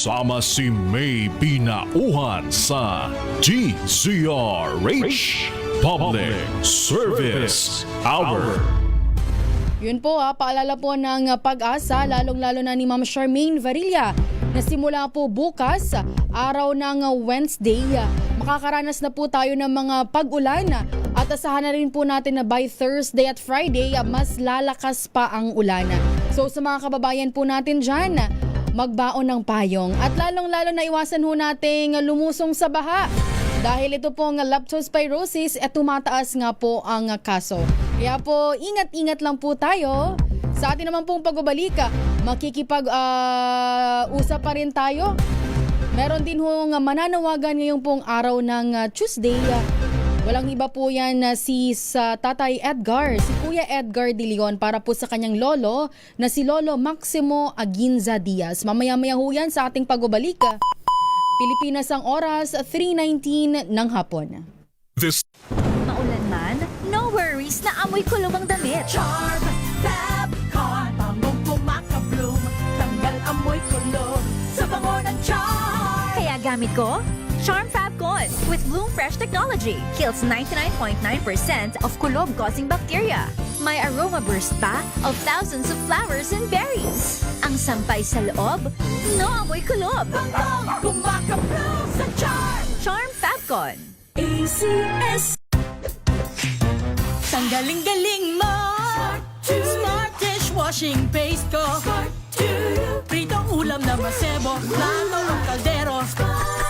Kasama si May Pinauhan sa DZRH Public Service Hour. Yun po paalala po ng Pag-asa, lalong-lalo na ni Ma'am Charmaine Varilla, na simula po bukas, araw ng Wednesday, makakaranas na po tayo ng mga pag-ulan at asahan na rin po natin na by Thursday at Friday, mas lalakas pa ang ulan. So sa mga kababayan po natin dyan, magbaon ng payong at lalong-lalo na iwasan ho nating lumusong sa baha. Dahil ito pong leptospirosis at tumataas nga po ang kaso. Kaya po, ingat-ingat lang po tayo. Sa atin naman pong pagbabalik, makikipag-usap pa rin tayo. Meron din hong mananawagan ngayong pong araw ng Tuesday. Walang iba po yan si Tatay Edgar, si Kuya Edgar De Leon para po sa kanyang lolo na si Lolo Maximo Aguinza Diaz. Mamaya-maya ho yan sa ating pagbabalik. Pilipinas ang oras, 3:19 ng hapon. Maulan man, no worries na amoy kulong ang damit. Charm Fab Con, bangong kumakabloom, tanggal amoy kulong sa bango ng charm. Kaya gamit ko, Charm Fab Con with Bloom Fresh Technology. Kills 99.9% of kulob-causing bacteria. May aroma burst pa of thousands of flowers and berries. Ang sampay sa loob, no amoy kulob. Bangong kumakabloom sa charm. Charm Fab Con. ACS. Tanggaling-galing mo. Smart dishwashing paste ko. Pritong ulam na masebo, plato ng kaldero.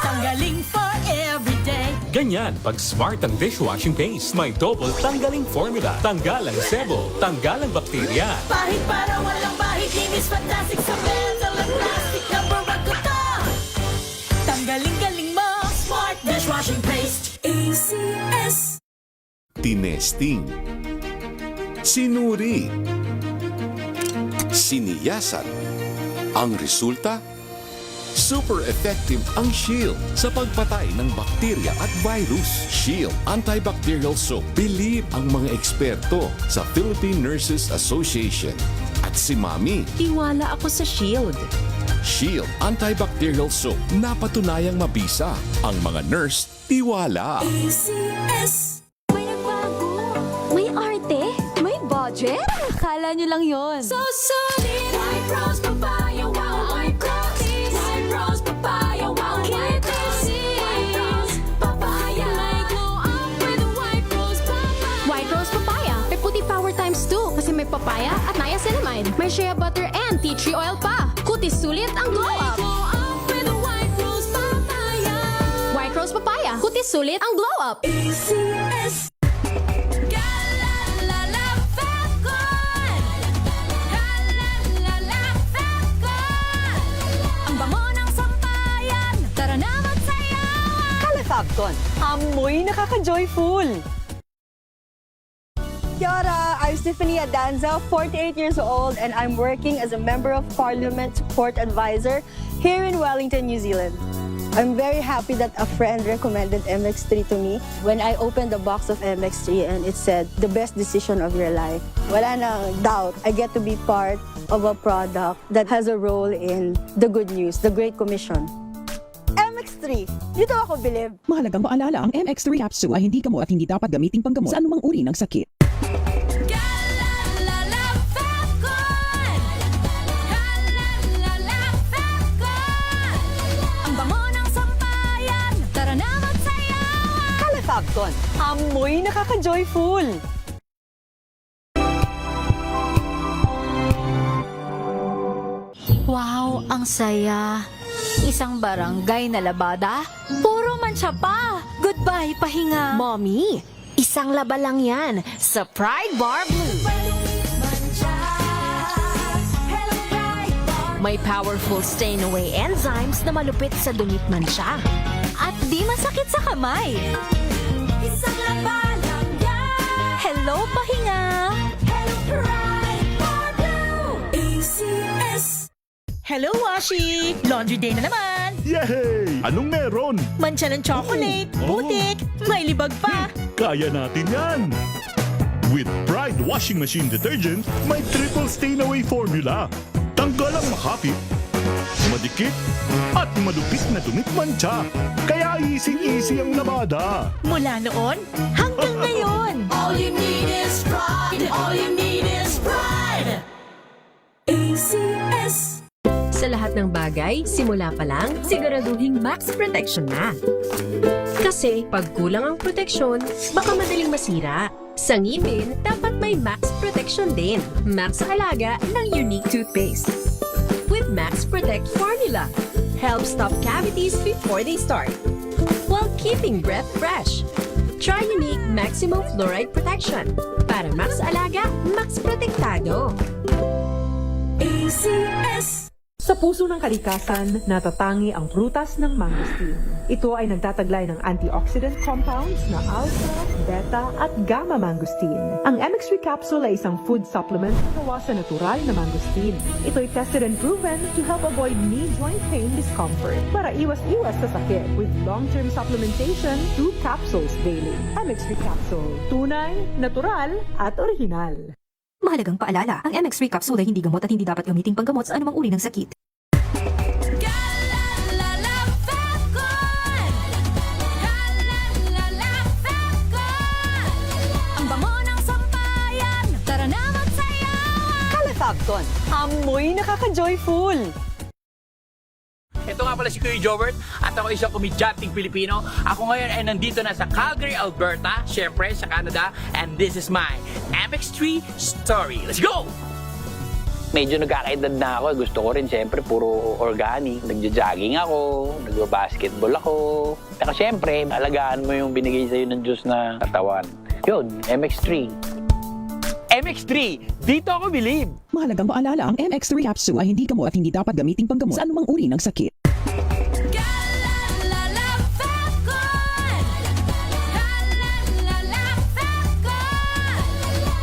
Tanggaling for everyday. Ganyan pag smart ang dishwashing paste. May double tanggaling formula. Tanggal ang sebo, tanggal ang bakterya. Pahit para walang bahid, linis fantastic sa metal at plastic na barakuta. Tanggaling-galing mo, smart dishwashing paste. ACS. Tinesting, sinuri, siniyasan. Ang resulta? Super effective ang Shield sa pagpatay ng bakterya at virus. Shield Antibacterial Soap. Believe ang mga eksperto sa Philippine Nurses Association. At si Mami. Tiwala ako sa Shield. Shield Antibacterial Soap. Napatunayang mabisa. Ang mga nurse, tiwala. ACS. May nagbago. May arte. May budget. Akala nyo lang yon. So solid. White Rose Papaya, wow, White Rose. White Rose Papaya, wow, White Rose. White Rose Papaya. May glow up with White Rose Papaya. White Rose Papaya. May puti power times 2 kasi may papaya at niacinamide. May shea butter and tea tree oil pa. Kutis sulit ang glow up. Glow up with White Rose Papaya. White Rose Papaya. Kutis sulit ang glow up. ACS. Galalala Falcon. Galalala Falcon. Ang bango ng sampayan. Tara na magsayawan. Califabcon. Amoy nakaka-joyful. Kia ora, I'm Stephanie Adanza, 48 years old, and I'm working as a Member of Parliament Support Advisor here in Wellington, New Zealand. I'm very happy that a friend recommended MX3 to me when I opened the box of MX3 and it said, the best decision of your life. Wala nang doubt, I get to be part of a product that has a role in the good news, the Great Commission. MX3, dito ako bilib. Mahalagang paalala, ang MX3 capsule ay hindi gamot at hindi dapat gamiting panggamot sa anumang uri ng sakit. Galalala Falcon. Galalala Falcon. Ang bango ng sampayan. Tara na magsayawan. Califabcon. Amoy nakaka-joyful. Wow, ang saya. Isang barangay na labada, puro mancha pa. Goodbye, pahinga. Mommy, isang laba lang yan sa Pride Bar Blue. May powerful stain-away enzymes na malupit sa dumit mancha. At di masakit sa kamay. Isang laban lang yan. Hello, pahinga. Hello, Pride Bar Blue. ACS. Hello, Washi! Laundry day na naman! Yay! Anong meron? Mancha ng chocolate, putik, may libag pa! Kaya natin yan! With Pride Washing Machine Detergent, may triple stain away formula. Tanggal ang makapit, madikit, at madupit na tumitmantsa. Kaya easy-easy ang labada. Mula noon hanggang ngayon. All you need is pride. All you need is pride. ACS. Sa lahat ng bagay, simula pa lang, siguraduhing max protection na. Kasi pag kulang ang proteksyon, baka madaling masira. Sa ngipin, dapat may max protection din. Max sa alaga ng Unique Toothpaste. With Max Protect Formula, helps stop cavities before they start, while keeping breath fresh. Try Unique Maximum Fluoride Protection. Para max alaga, max protektado. ACS. Sa puso ng kalikasan, natatangi ang prutas ng mangosteen. Ito ay nagtataglay ng antioxidant compounds na alpha, beta at gamma mangosteen. Ang MX3 capsule ay isang food supplement na gawa sa natural na mangosteen. Ito ay tested and proven to help avoid knee joint pain discomfort para iwas-iwas sa sakit with long-term supplementation through capsules daily. MX3 capsule, tunay, natural at original. Mahalagang paalala, ang MX3 capsule ay hindi gamot at hindi dapat gamiting panggamot sa anumang uri ng sakit. Ang bango ng sampayan. Tara na magsayawan. Calefabcon, amoy nakaka-joyful. Ito nga pala si Kuya Jobert at ako isang komedyanteng Pilipino. Ako ngayon ay nandito na sa Calgary, Alberta, syempre sa Canada, and this is my MX3 story. Let's go! Medyo nagkakaedad na ako. Gusto ko rin syempre puro organic. Nagja-jogging ako, nagba-basketball ako. Pero syempre, alagaan mo yung binigay sa'yo ng Diyos na katawan. Yun, MX3. MX3, dito ako believe. Mahalagang paalala, ang MX3 capsule ay hindi gamot at hindi dapat gamiting panggamot sa anumang uri ng sakit.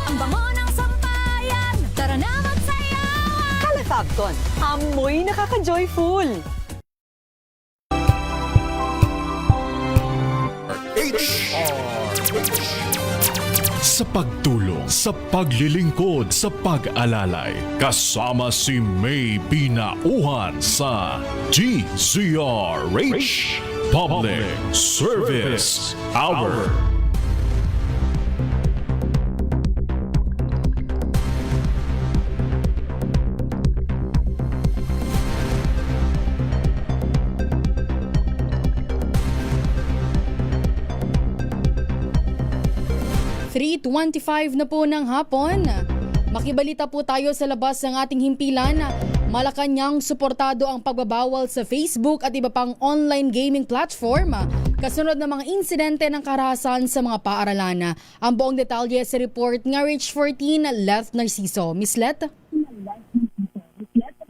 Ang bango ng sampayan. Tara na magsayawan. Calefabcon, amoy nakaka-joyful. Sa pagtulong, sa paglilingkod, sa pag-alalay, kasama si May Pinauhan sa GCRH Public Service Hour. .25 na po ng hapon. Makibalita po tayo sa labas ng ating himpilan. Malacanang suportado ang pagbabawal sa Facebook at iba pang online gaming platform kasunod ng mga insidente ng karahasan sa mga paaralan. Ang buong detalye sa report ng Rich 14, Leth Narciso. Miss Leth?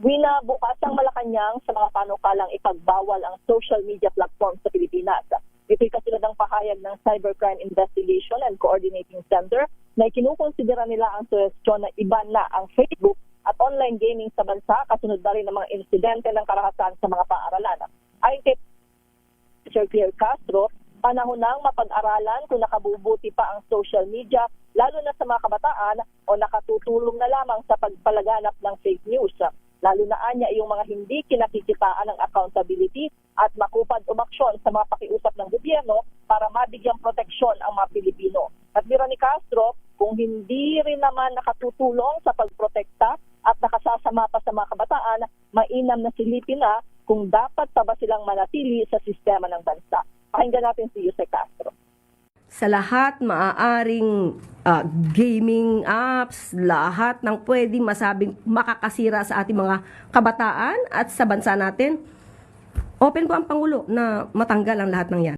Winabukas ang Malacanang sa mga panukalang ipagbawal ang social media platform sa Pilipinas. Ito'y kasunod ng pahayag ng Cybercrime Investigation and Coordinating Center na ikinukonsidera nila ang suhestyon na iba na ang Facebook at online gaming sa bansa kasunod na rin ng mga insidente ng karahasan sa mga paaralan. Ayon kay Sir Claire Castro, panahon nang mapag-aralan kung nakabubuti pa ang social media lalo na sa mga kabataan o nakatutulong na lamang sa pagpalaganap ng fake news. Lalo na anya yung mga hindi kinakikitaan ng accountability at makupad umaksyon sa mga pakiusap ng gobyerno para mabigyang proteksyon ang mga Pilipino. At biro ni Castro, kung hindi rin naman nakatutulong sa pagprotekta at nakasasama pa sa mga kabataan, mainam na silipin na kung dapat pa ba silang manatili sa sistema ng bansa. Pakinggan natin si Jose Castro. Sa lahat maaaring gaming apps, lahat ng pwedeng masabing makakasira sa ating mga kabataan at sa bansa natin, open ko ang Pangulo na matanggal ang lahat ng yan.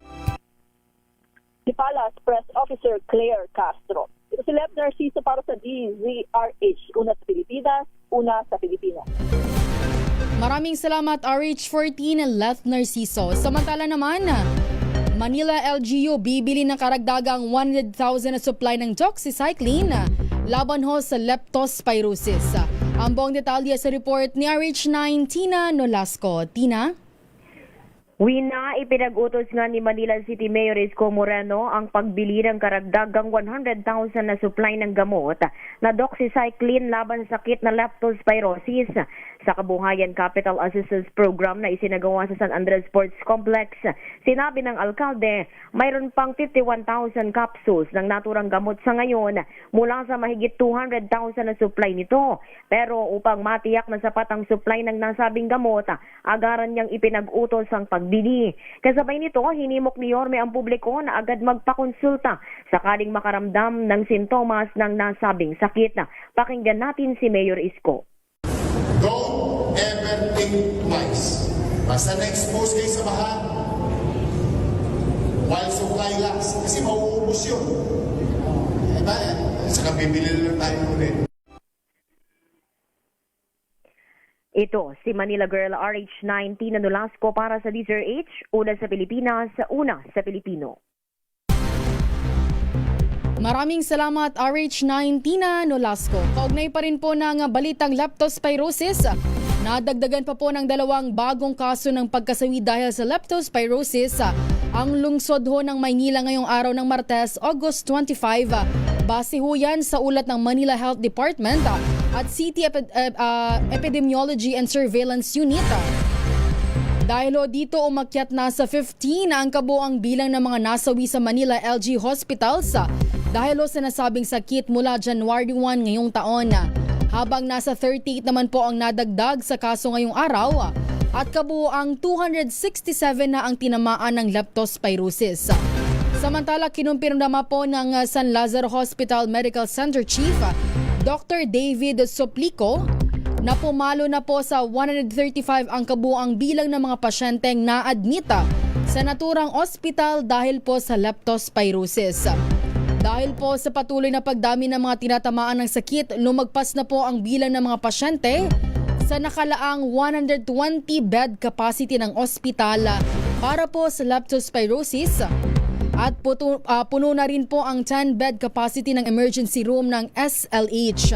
Si Palace Press Officer Claire Castro. Ito si Leth Narciso para sa DZRH. Una sa Pilipinas, una sa Pilipino. Maraming salamat RH14, Leth Narciso. Samantala naman, Manila LGU bibili ng karagdagang 100,000 na supply ng doxycycline laban ho sa leptospirosis. Ang buong detalye sa report ni RH9 Tina Nolasco. Tina? Ipinag-utos nga ni Manila City Mayor Isko Moreno ang pagbili ng karagdagang 100,000 na supply ng gamot na doxycycline laban sa sakit na leptospirosis. Sa Kabuhayan Capital Assistance Program na isinagawa sa San Andres Sports Complex, sinabi ng alkalde, mayroon pang 51,000 capsules ng naturang gamot sa ngayon mula sa mahigit 200,000 na supply nito. Pero upang matiyak na sapat ang supply ng nasabing gamot, agaran niyang ipinag-utos ang pagbili. Kasabay nito, hinimok ni Yorme ang publiko na agad magpakonsulta sakaling makaramdam ng sintomas ng nasabing sakit. Pakinggan natin si Mayor Isko. Don't ever think twice. Basta na-expose kayo sa baha, while supply lasts, kasi mauubos yun. Diba? Saka bibili lang tayo ulit. Ito, si Manila Girl RH19 na Nolasco para sa DZRH, una sa Pilipinas, una sa Pilipino. Maraming salamat RH19 na Nolasco. Kaugnay pa rin po ng balitang leptospirosis. Nadagdagan pa po ng 2 bagong kaso ng pagkasawi dahil sa leptospirosis ang lungsod ho ng Maynila ngayong araw ng Martes, August 25. Base ho yan sa ulat ng Manila Health Department at City Epidemiology and Surveillance Unit. Dahil dito umakyat na sa 15 ang kabuang bilang ng mga nasawi sa Manila LG Hospitals dahil sa nasabing sakit mula January 1 ngayong taon. Habang nasa 38 naman po ang nadagdag sa kaso ngayong araw at kabuang 267 na ang tinamaan ng leptospirosis. Samantala, kinumpirma po ng San Lazaro Hospital Medical Center Chief Dr. David Soplico na pumalo na po sa 135 ang kabuang bilang ng mga pasyenteng na-admita sa naturang ospital dahil po sa leptospirosis. Dahil po sa patuloy na pagdami ng mga tinatamaan ng sakit, lumagpas na po ang bilang ng mga pasyente sa nakalaang 120 bed capacity ng ospital para po sa leptospirosis. At puno na rin po ang 10 bed capacity ng emergency room ng SLH.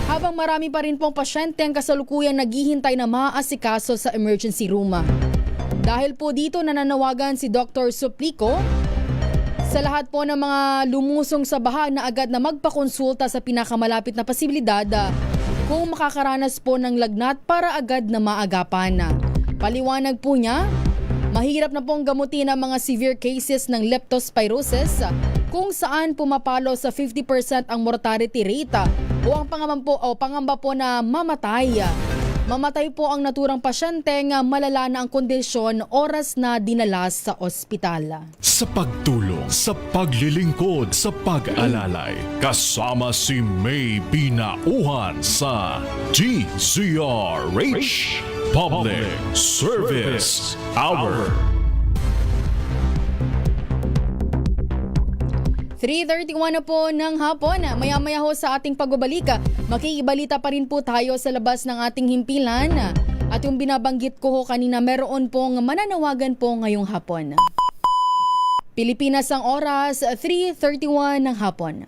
Habang marami pa rin pong pasyente ang kasalukuyang naghihintay na maaasikaso sa emergency room. Dahil po dito nananawagan si Dr. Suplico sa lahat po ng mga lumusong sa baha na agad na magpakonsulta sa pinakamalapit na posibilidad kung makakaranas po ng lagnat para agad na maagapan. Paliwanag po niya, mahirap na pong gamutin ang mga severe cases ng leptospirosis kung saan pumapalo sa 50% ang mortality rate o ang pangamba po na mamatay. Mamatay po ang naturang pasyente nga malala na ang kondisyon oras na dinala sa ospital. Sa pagtulong, sa paglilingkod, sa pag-alalay, kasama si May Binauhan sa DZRH Public Service Hour. 3:31 na po ng hapon. Maya-maya ho sa ating pagbabalika, makikibalita pa rin po tayo sa labas ng ating himpilan. At yung binabanggit ko ho kanina, meron pong mananawagan po ngayong hapon. Pilipinas ang oras, 3:31 ng hapon.